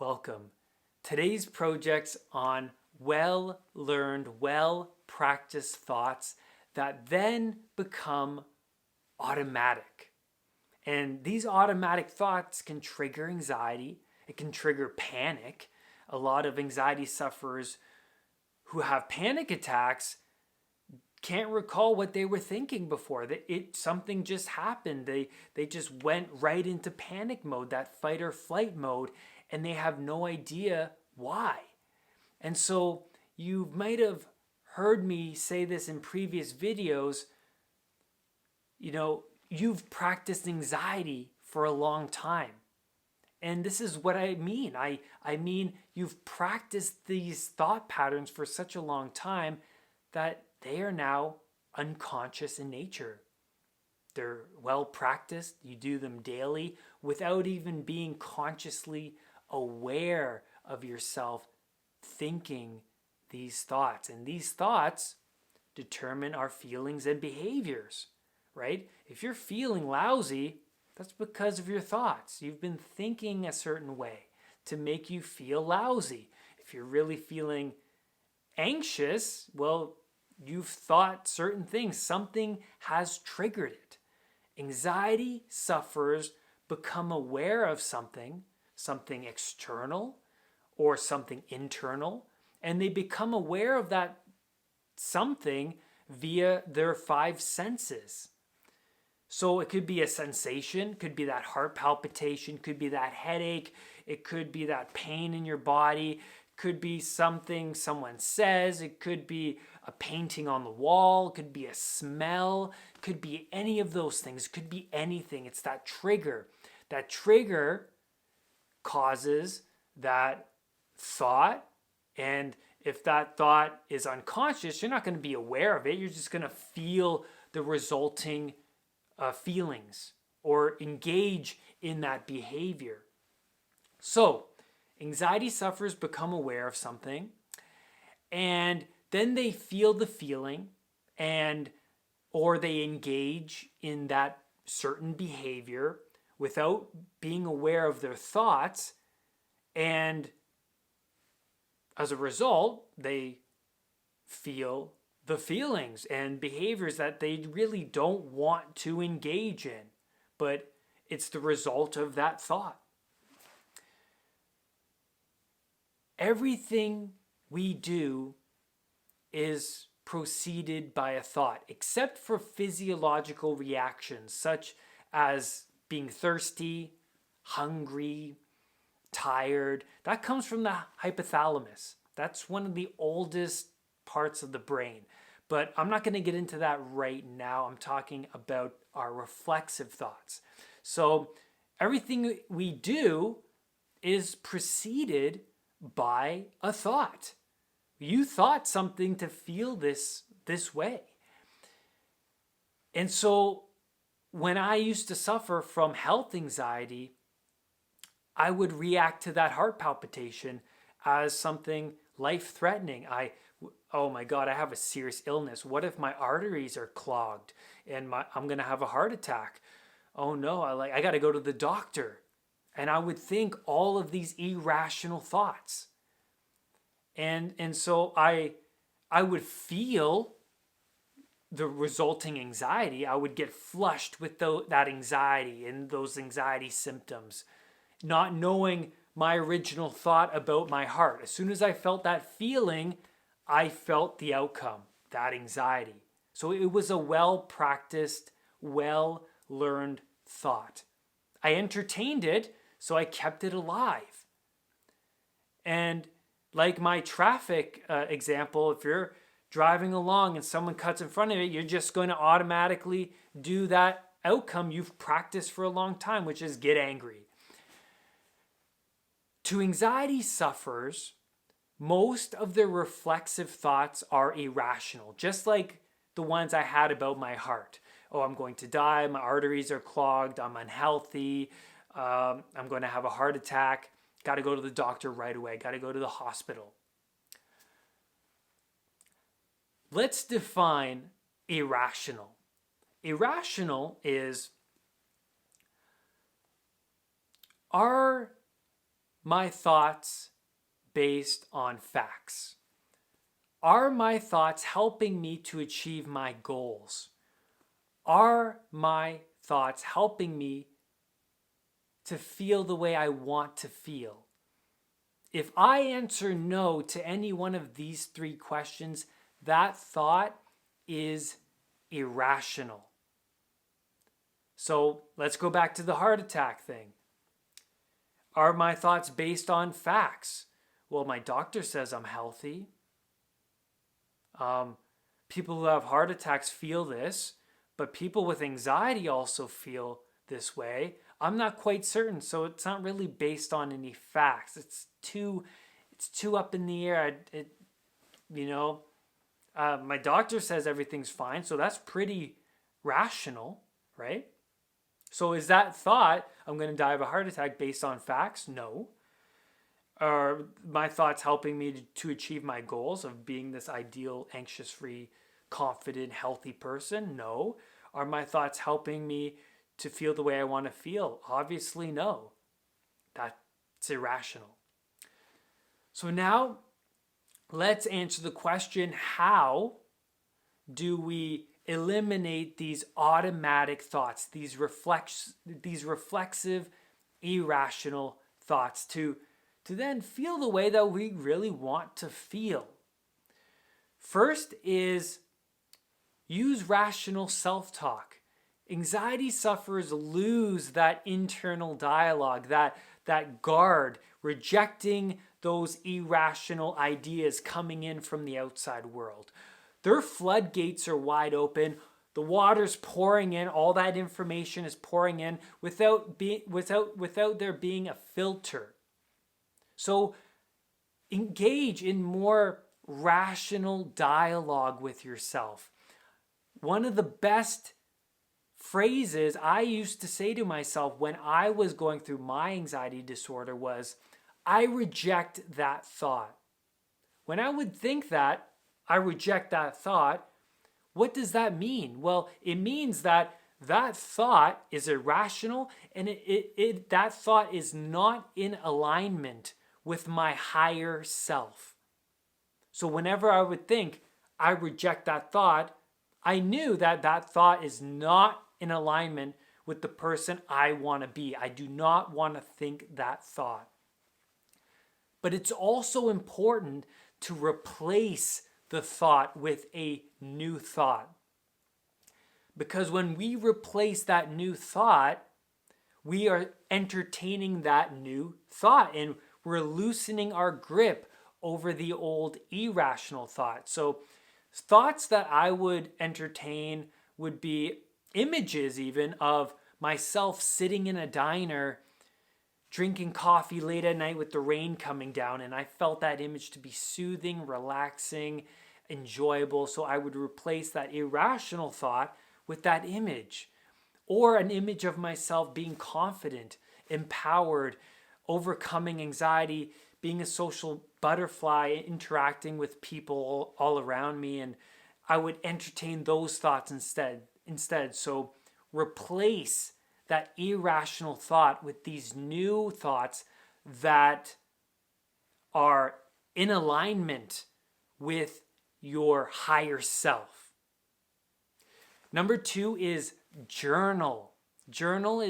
Welcome. Today's project's on well-learned, well-practiced thoughts that then become automatic. And these automatic thoughts can trigger anxiety. It can trigger panic. A lot of anxiety sufferers who have panic attacks can't recall what they were thinking before. Something just happened. They just went right into panic mode, that fight or flight mode, and they have no idea why. And so you might have heard me say this in previous videos. You've practiced anxiety for a long time. And this is what I mean. I mean, you've practiced these thought patterns for such a long time that they are now unconscious in nature. They're well practiced. You do them daily without even being consciously aware of yourself thinking these thoughts. And these thoughts determine our feelings and behaviors, right? If you're feeling lousy, that's because of your thoughts. You've been thinking a certain way to make you feel lousy. If you're really feeling anxious, well, you've thought certain things. Something has triggered it. Anxiety sufferers become aware of something external or something internal, and they become aware of that something via their five senses. So it could be a sensation, could be that heart palpitation, could be that headache, it could be that pain in your body, could be something someone says, it could be a painting on the wall, it could be a smell, it could be any of those things, it could be anything. It's that trigger. That trigger causes that thought, and if that thought is unconscious, you're not going to be aware of it. You're just going to feel the resulting feelings or engage in that behavior. So anxiety sufferers become aware of something, and then they feel the feeling, or they engage in that certain behavior without being aware of their thoughts, and as a result, they feel the feelings and behaviors that they really don't want to engage in, but it's the result of that thought. Everything we do is preceded by a thought, except for physiological reactions such as being thirsty, hungry, tired. That comes from the hypothalamus. That's one of the oldest parts of the brain. But I'm not going to get into that right now. I'm talking about our reflexive thoughts. So everything we do is preceded by a thought. You thought something to feel this way. And so when I used to suffer from health anxiety, I would react to that heart palpitation as something life-threatening. Oh my God, I have a serious illness. What if my arteries are clogged and I'm going to have a heart attack? Oh no, I got to go to the doctor. And I would think all of these irrational thoughts. And so I would feel the resulting anxiety. I would get flushed with that anxiety and those anxiety symptoms, not knowing my original thought about my heart. As soon as I felt that feeling, I felt the outcome, that anxiety. So it was a well-practiced, well-learned thought. I entertained it, so I kept it alive. And like my traffic example, if you're driving along and someone cuts in front of it, you're just going to automatically do that outcome you've practiced for a long time, which is get angry. To anxiety sufferers, most of their reflexive thoughts are irrational, just like the ones I had about my heart. Oh, I'm going to die, my arteries are clogged, I'm unhealthy, I'm going to have a heart attack, got to go to the doctor right away, got to go to the hospital. Let's define irrational. Irrational is our my thoughts based on facts? Are my thoughts helping me to achieve my goals? Are my thoughts helping me to feel the way I want to feel? If I answer no to any one of these three questions, that thought is irrational. So let's go back to the heart attack thing. Are my thoughts based on facts? Well, my doctor says I'm healthy. People who have heart attacks feel this, but people with anxiety also feel this way. I'm not quite certain, so it's not really based on any facts. It's too up in the air. My doctor says everything's fine, so that's pretty rational, right? So is that thought, I'm going to die of a heart attack, based on facts? No. Are my thoughts helping me to achieve my goals of being this ideal, anxious-free, confident, healthy person? No. Are my thoughts helping me to feel the way I want to feel? Obviously, no. That's irrational. So now, let's answer the question, how do we eliminate these automatic thoughts, these reflexive, irrational thoughts to then feel the way that we really want to feel? First is use rational self-talk. Anxiety sufferers lose that internal dialogue, that guard, rejecting those irrational ideas coming in from the outside world. Their floodgates are wide open. The water's pouring in. All that information is pouring in without there being a filter. So engage in more rational dialogue with yourself. One of the best phrases I used to say to myself when I was going through my anxiety disorder was, I reject that thought. When I would think that, I reject that thought, what does that mean? Well, it means that thought is irrational, and that thought is not in alignment with my higher self. So whenever I would think, I reject that thought, I knew that thought is not in alignment with the person I want to be. I do not want to think that thought. But it's also important to replace the thought with a new thought. Because when we replace that new thought, we are entertaining that new thought, and we're loosening our grip over the old irrational thought. So thoughts that I would entertain would be images even of myself sitting in a diner drinking coffee late at night with the rain coming down, and I felt that image to be soothing, relaxing, enjoyable. So I would replace that irrational thought with that image. Or an image of myself being confident, empowered, overcoming anxiety, being a social butterfly, interacting with people all around me, and I would entertain those thoughts instead. So replace that irrational thought with these new thoughts that are in alignment with your higher self. Number 2 is journal. Journaling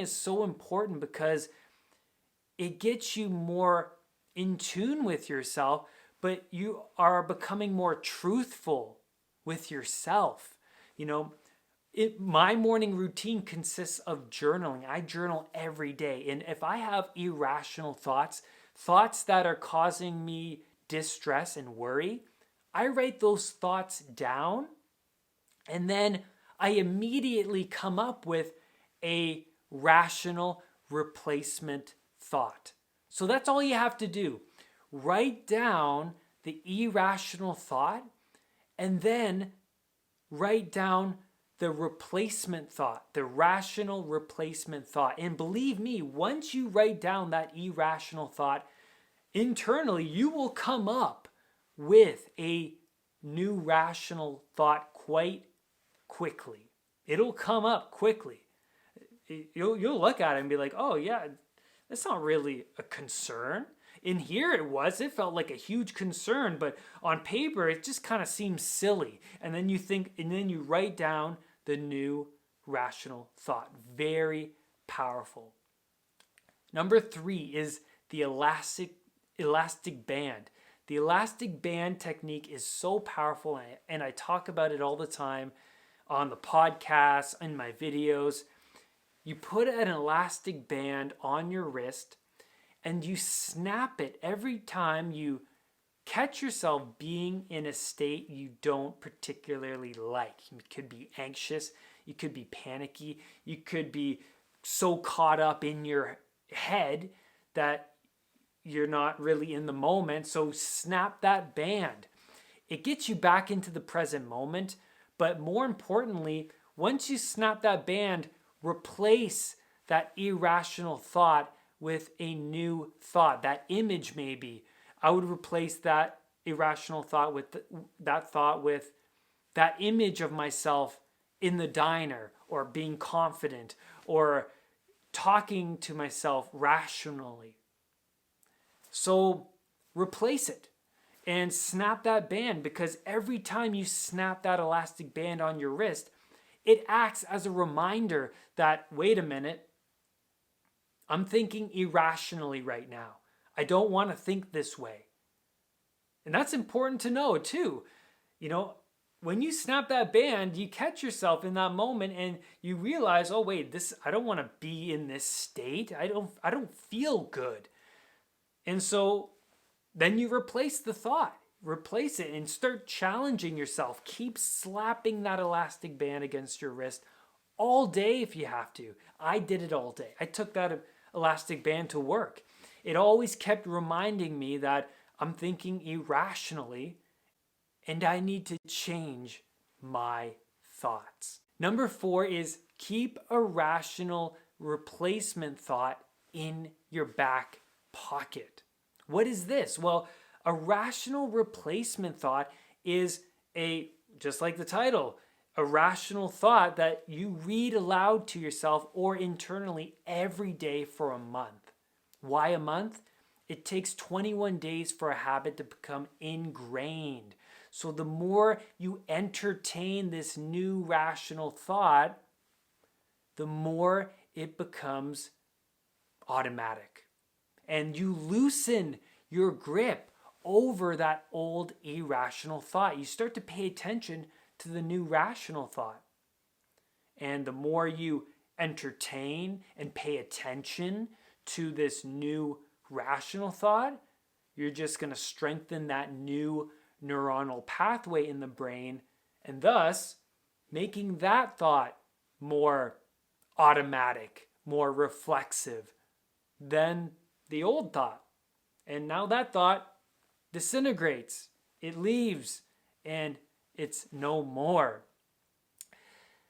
is so important because it gets you more in tune with yourself, but you are becoming more truthful with yourself. My morning routine consists of journaling. I journal every day. And if I have irrational thoughts that are causing me distress and worry, I write those thoughts down, and then I immediately come up with a rational replacement thought. So that's all you have to do. Write down the irrational thought, and then write down the replacement thought, the rational replacement thought. And believe me, once you write down that irrational thought, internally you will come up with a new rational thought quite quickly. It'll come up quickly. You'll look at it and be like, oh yeah, That's not really a concern. In here it felt like a huge concern, but on paper it just kind of seems silly. And then you write down the new rational thought. Very powerful. Number 3 is the elastic band. The elastic band technique is so powerful, and I talk about it all the time on the podcast, in my videos. You put an elastic band on your wrist and you snap it every time you catch yourself being in a state you don't particularly like. You could be anxious, you could be panicky, you could be so caught up in your head that you're not really in the moment. So snap that band. It gets you back into the present moment, but more importantly, once you snap that band, replace that irrational thought with a new thought. That image, maybe. I would replace that irrational thought with that image of myself in the diner, or being confident, or talking to myself rationally. So replace it and snap that band, because every time you snap that elastic band on your wrist, it acts as a reminder that, wait a minute, I'm thinking irrationally right now. I don't want to think this way. And that's important to know too. You know, when you snap that band, you catch yourself in that moment and you realize, oh wait, I don't want to be in this state. I don't feel good. And so then you replace the thought. Replace it and start challenging yourself. Keep slapping that elastic band against your wrist all day if you have to. I did it all day. I took that elastic band to work. It always kept reminding me that I'm thinking irrationally and I need to change my thoughts. Number 4 is keep a rational replacement thought in your back pocket. What is this? Well, a rational replacement thought is just like the title, a rational thought that you read aloud to yourself or internally every day for a month. Why a month? It takes 21 days for a habit to become ingrained. So the more you entertain this new rational thought, the more it becomes automatic. And you loosen your grip over that old irrational thought. You start to pay attention to the new rational thought. And the more you entertain and pay attention to this new rational thought, you're just going to strengthen that new neuronal pathway in the brain, and thus making that thought more automatic, more reflexive than the old thought. And now that thought disintegrates, it leaves, and it's no more.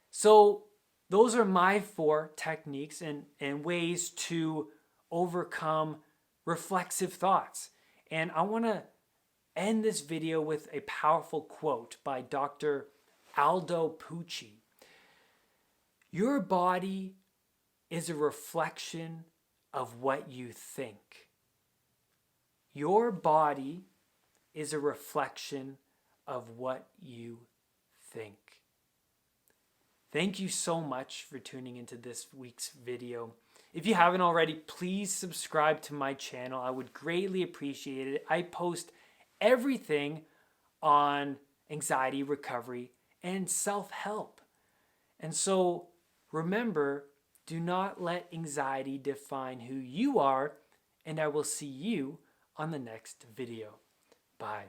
So those are my 4 techniques and ways to overcome reflexive thoughts. And I want to end this video with a powerful quote by Dr. Aldo Pucci. Your body is a reflection of what you think. Your body is a reflection of what you think. Thank you so much for tuning into this week's video. If you haven't already, please subscribe to my channel. I would greatly appreciate it. I post everything on anxiety recovery and self-help. And so remember, do not let anxiety define who you are, and I will see you on the next video. Bye.